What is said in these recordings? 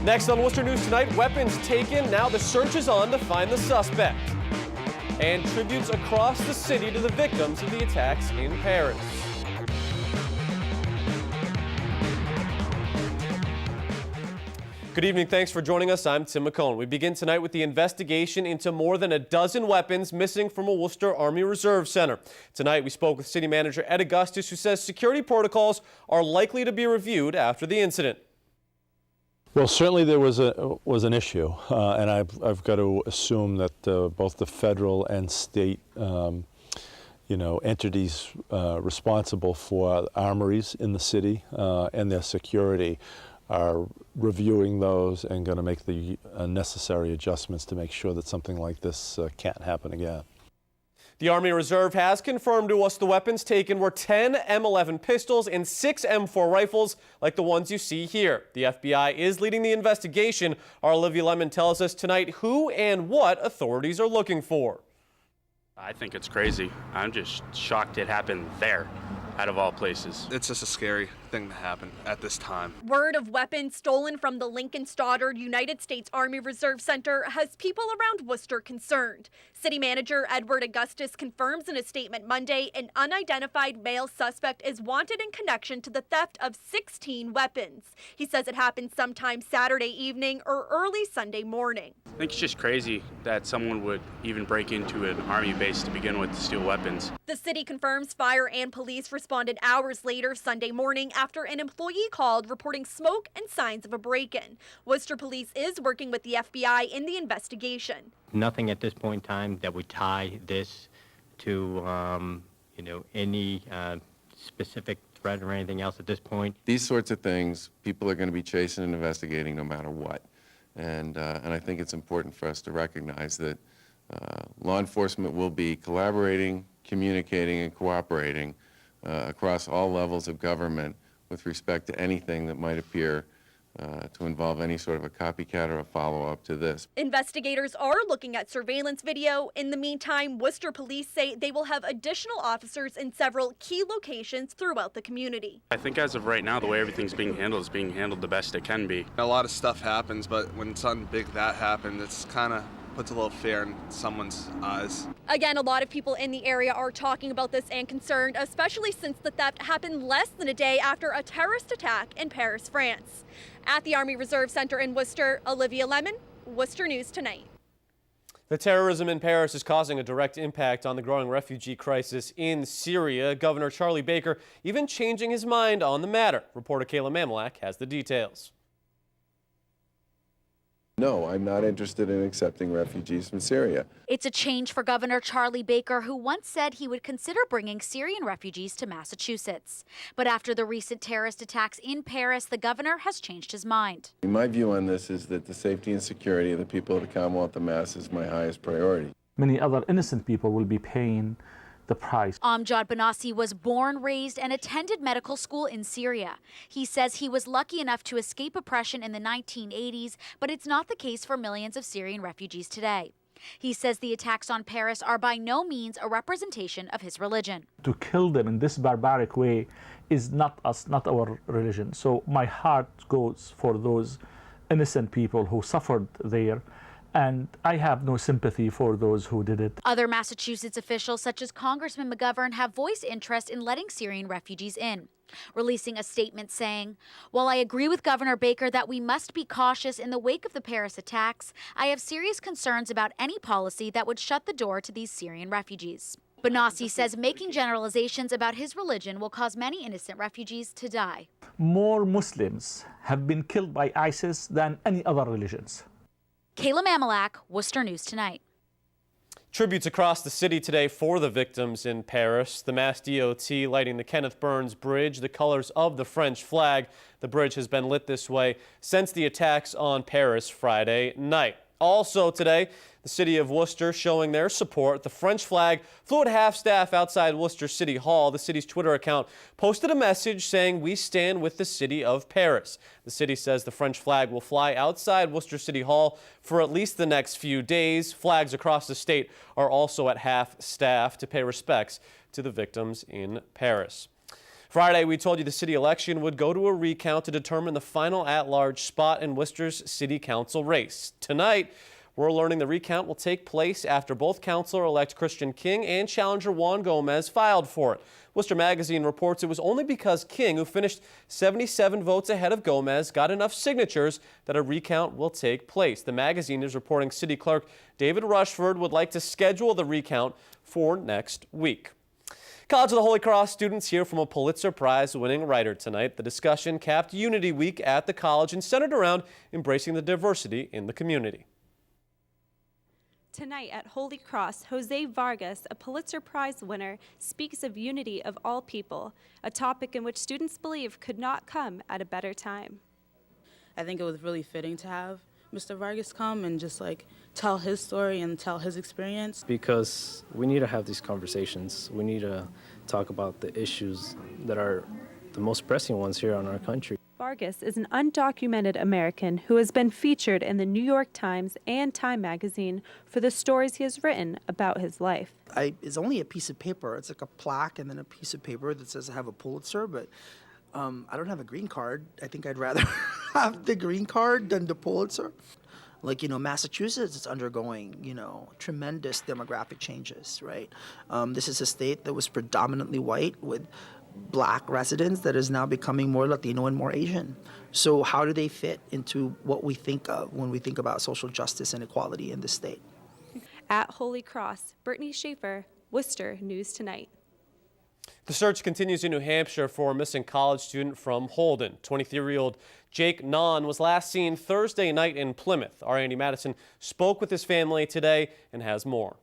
Next on Worcester News Tonight, weapons taken, now the search is on to find the suspect. And tributes across the city to the victims of the attacks in Paris. Good evening, thanks for joining us. I'm Tim McCone. We begin tonight with the investigation into more than a dozen weapons missing from a Worcester Army Reserve Center. Tonight we spoke with City Manager Ed Augustus, who says security protocols are likely to be reviewed after the incident. Well, certainly there was an issue, and I've got to assume that both the federal and state entities responsible for armories in the city and their security are reviewing those and going to make the necessary adjustments to make sure that something like this can't happen again. The Army Reserve has confirmed to us the weapons taken were 10 M11 pistols and 6 M4 rifles like the ones you see here. The FBI is leading the investigation. Our Olivia Lemon tells us tonight who and what authorities are looking for. I think it's crazy. I'm just shocked it happened there, out of all places. It's just a scary thing to happen at this time. Word of weapons stolen from the Lincoln Stoddard United States Army Reserve Center has people around Worcester concerned. City Manager Edward Augustus confirms in a statement Monday an unidentified male suspect is wanted in connection to the theft of 16 weapons. He says it happened sometime Saturday evening or early Sunday morning. I think it's just crazy that someone would even break into an army base to begin with to steal weapons. The city confirms fire and police responded hours later Sunday morning after an employee called reporting smoke and signs of a break-in. Worcester Police is working with the FBI in the investigation. Nothing at this point in time that would tie this to, any specific threat or anything else at this point. These sorts of things, people are going to be chasing and investigating no matter what. And I think it's important for us to recognize that law enforcement will be collaborating, communicating, and cooperating across all levels of government with respect to anything that might appear to involve any sort of a copycat or a follow-up to this. Investigators are looking at surveillance video. In the meantime, Worcester Police say they will have additional officers in several key locations throughout the community. I think as of right now, the way everything's being handled is being handled the best it can be. A lot of stuff happens, but when something big that happened, it's kind of puts a little fear in someone's eyes. Again, a lot of people in the area are talking about this and concerned, especially since the theft happened less than a day after a terrorist attack in Paris, France. At the Army Reserve Center in Worcester, Olivia Lemon, Worcester News Tonight. The terrorism in Paris is causing a direct impact on the growing refugee crisis in Syria. Governor Charlie Baker even changing his mind on the matter. Reporter Kayla Mamalak has the details. No, I'm not interested in accepting refugees from Syria. It's a change for Governor Charlie Baker, who once said he would consider bringing Syrian refugees to Massachusetts. But after the recent terrorist attacks in Paris, the governor has changed his mind. My view on this is that the safety and security of the people of the Commonwealth of Mass is my highest priority. Many other innocent people will be paying the price. Amjad Banassi was born, raised, and attended medical school in Syria. He says he was lucky enough to escape oppression in the 1980s, but it's not the case for millions of Syrian refugees today. He says the attacks on Paris are by no means a representation of his religion. To kill them in this barbaric way is not us, not our religion. So my heart goes for those innocent people who suffered there. And I have no sympathy for those who did it. Other Massachusetts officials, such as Congressman McGovern, have voiced interest in letting Syrian refugees in, releasing a statement saying, "While I agree with Governor Baker that we must be cautious in the wake of the Paris attacks, I have serious concerns about any policy that would shut the door to these Syrian refugees." Banassi says making generalizations about his religion will cause many innocent refugees to die. More Muslims have been killed by ISIS than any other religions. Kayla Mamalak, Worcester News Tonight. Tributes across the city today for the victims in Paris. The Mass DOT lighting the Kenneth Burns Bridge, the colors of the French flag. The bridge has been lit this way since the attacks on Paris Friday night. Also today, the city of Worcester showing their support. The French flag flew at half-staff outside Worcester City Hall. The city's Twitter account posted a message saying, "We stand with the city of Paris." The city says the French flag will fly outside Worcester City Hall for at least the next few days. Flags across the state are also at half-staff to pay respects to the victims in Paris. Friday, we told you the city election would go to a recount to determine the final at-large spot in Worcester's city council race. Tonight, we're learning the recount will take place after both Councilor-elect Christian King and challenger Juan Gomez filed for it. Worcester Magazine reports it was only because King, who finished 77 votes ahead of Gomez, got enough signatures that a recount will take place. The magazine is reporting City Clerk David Rushford would like to schedule the recount for next week. College of the Holy Cross students hear from a Pulitzer Prize-winning writer tonight. The discussion capped Unity Week at the college and centered around embracing the diversity in the community. Tonight at Holy Cross, Jose Vargas, a Pulitzer Prize winner, speaks of unity of all people, a topic in which students believe could not come at a better time. I think it was really fitting to have Mr. Vargas come and just tell his story and tell his experience. Because we need to have these conversations. We need to talk about the issues that are the most pressing ones here in our country. Vargas is an undocumented American who has been featured in the New York Times and Time magazine for the stories he has written about his life. It's only a piece of paper. It's like a plaque and then a piece of paper that says I have a Pulitzer, but I don't have a green card. I think I'd rather have the green card than the Pulitzer. Massachusetts is undergoing, tremendous demographic changes, right? This is a state that was predominantly white with Black residents that is now becoming more Latino and more Asian. So how do they fit into what we think of when we think about social justice and equality in the state? At Holy Cross, Brittany Schaefer, Worcester News Tonight. The search continues in New Hampshire for a missing college student from Holden. 23-year-old Jake Nahn was last seen Thursday night in Plymouth. Our Andy Madison spoke with his family today and has more.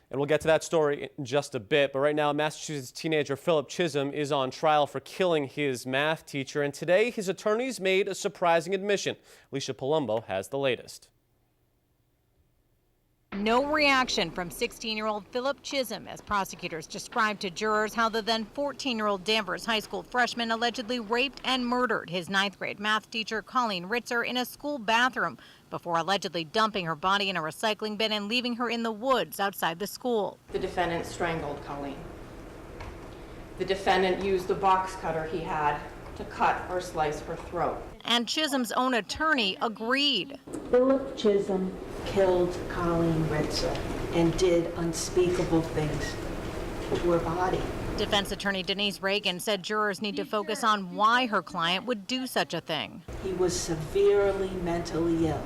And we'll get to that story in just a bit. But right now, Massachusetts teenager Philip Chism is on trial for killing his math teacher. And today, his attorneys made a surprising admission. Alicia Palumbo has the latest. No reaction from 16-year-old Philip Chism as prosecutors described to jurors how the then 14-year-old Danvers High School freshman allegedly raped and murdered his 9th grade math teacher Colleen Ritzer in a school bathroom before allegedly dumping her body in a recycling bin and leaving her in the woods outside the school. The defendant strangled Colleen. The defendant used the box cutter he had to cut or slice her throat. And Chism's own attorney agreed. Philip Chism killed Colleen Ritzer and did unspeakable things to her body. Defense attorney Denise Reagan said jurors need to focus on why her client would do such a thing. He was severely mentally ill.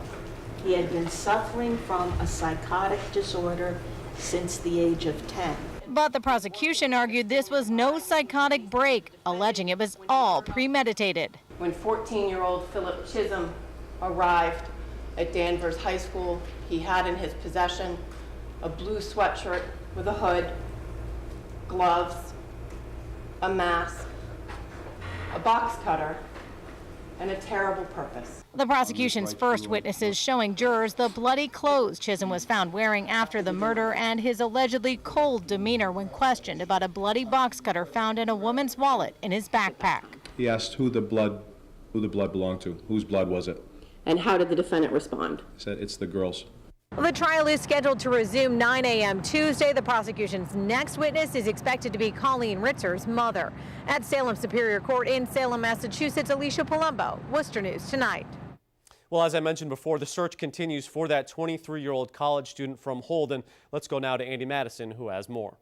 He had been suffering from a psychotic disorder since the age of 10. But the prosecution argued this was no psychotic break, alleging it was all premeditated. When 14-year-old Philip Chism arrived at Danvers High School, he had in his possession a blue sweatshirt with a hood, gloves, a mask, a box cutter, and a terrible purpose. The prosecution's first witnesses showing jurors the bloody clothes Chism was found wearing after the murder and his allegedly cold demeanor when questioned about a bloody box cutter found in a woman's wallet in his backpack. He asked who the blood belonged to. Whose blood was it? And how did the defendant respond? He said, it's the girl's. The trial is scheduled to resume 9 a.m. Tuesday. The prosecution's next witness is expected to be Colleen Ritzer's mother. At Salem Superior Court in Salem, Massachusetts, Alicia Palumbo, Worcester News Tonight. Well, as I mentioned before, the search continues for that 23-year-old college student from Holden. Let's go now to Andy Madison, who has more.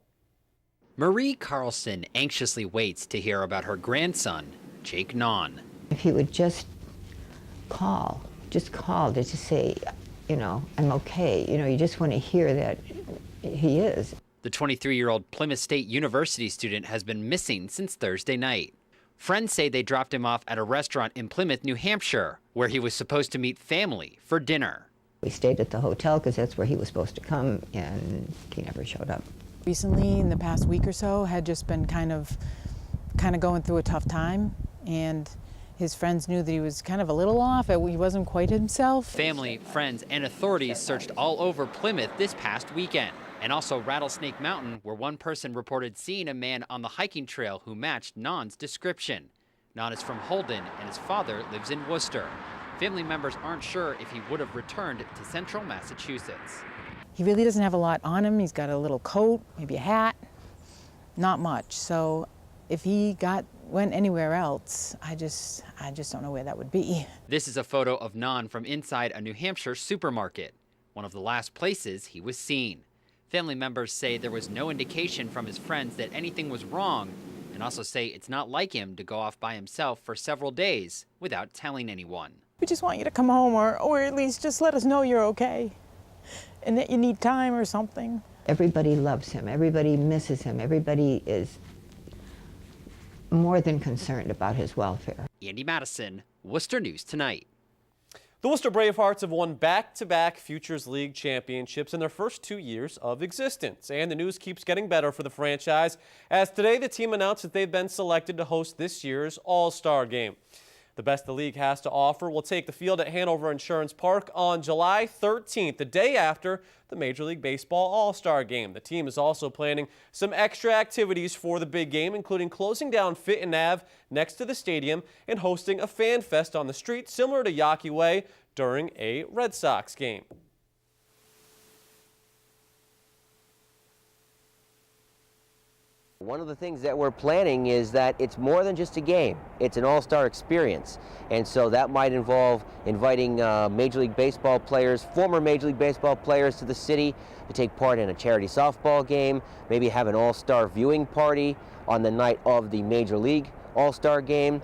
Marie Carlson anxiously waits to hear about her grandson, Jake Nahn. If he would just call to just say, I'm okay. You just want to hear that he is. The 23-year-old Plymouth State University student has been missing since Thursday night. Friends say they dropped him off at a restaurant in Plymouth, New Hampshire, where he was supposed to meet family for dinner. We stayed at the hotel because that's where he was supposed to come, and he never showed up. Recently, in the past week or so, had just been kind of going through a tough time, and his friends knew that he was kind of a little off, he wasn't quite himself. Family, friends, and authorities searched all over Plymouth this past weekend, and also Rattlesnake Mountain, where one person reported seeing a man on the hiking trail who matched Nahn's description. Nahn is from Holden, and his father lives in Worcester. Family members aren't sure if he would have returned to central Massachusetts. he really doesn't have a lot on him. He's got a little coat, maybe a hat, not much. So if he went anywhere else, I just don't know where that would be. This is a photo of Nan from inside a New Hampshire supermarket, one of the last places he was seen. Family members say there was no indication from his friends that anything was wrong, and also say it's not like him to go off by himself for several days without telling anyone. We just want you to come home, or at least just let us know you're okay and that you need time or something. Everybody loves him. Everybody misses him. Everybody is more than concerned about his welfare. Andy Madison, Worcester News Tonight. The Worcester Bravehearts have won back-to-back Futures League championships in their first 2 years of existence, and the news keeps getting better for the franchise, as today the team announced that they've been selected to host this year's All-Star Game. The best the league has to offer will take the field at Hanover Insurance Park on July 13th, the day after the Major League Baseball All-Star Game. The team is also planning some extra activities for the big game, including closing down Fit and Ave next to the stadium and hosting a fan fest on the street similar to Yawkey Way during a Red Sox game. One of the things that we're planning is that it's more than just a game. It's an all-star experience. And so that might involve inviting Major League Baseball players, former Major League Baseball players to the city to take part in a charity softball game, maybe have an all-star viewing party on the night of the Major League All-Star game,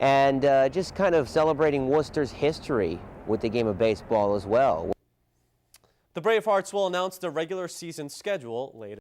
and just kind of celebrating Worcester's history with the game of baseball as well. The Bravehearts will announce their regular season schedule later.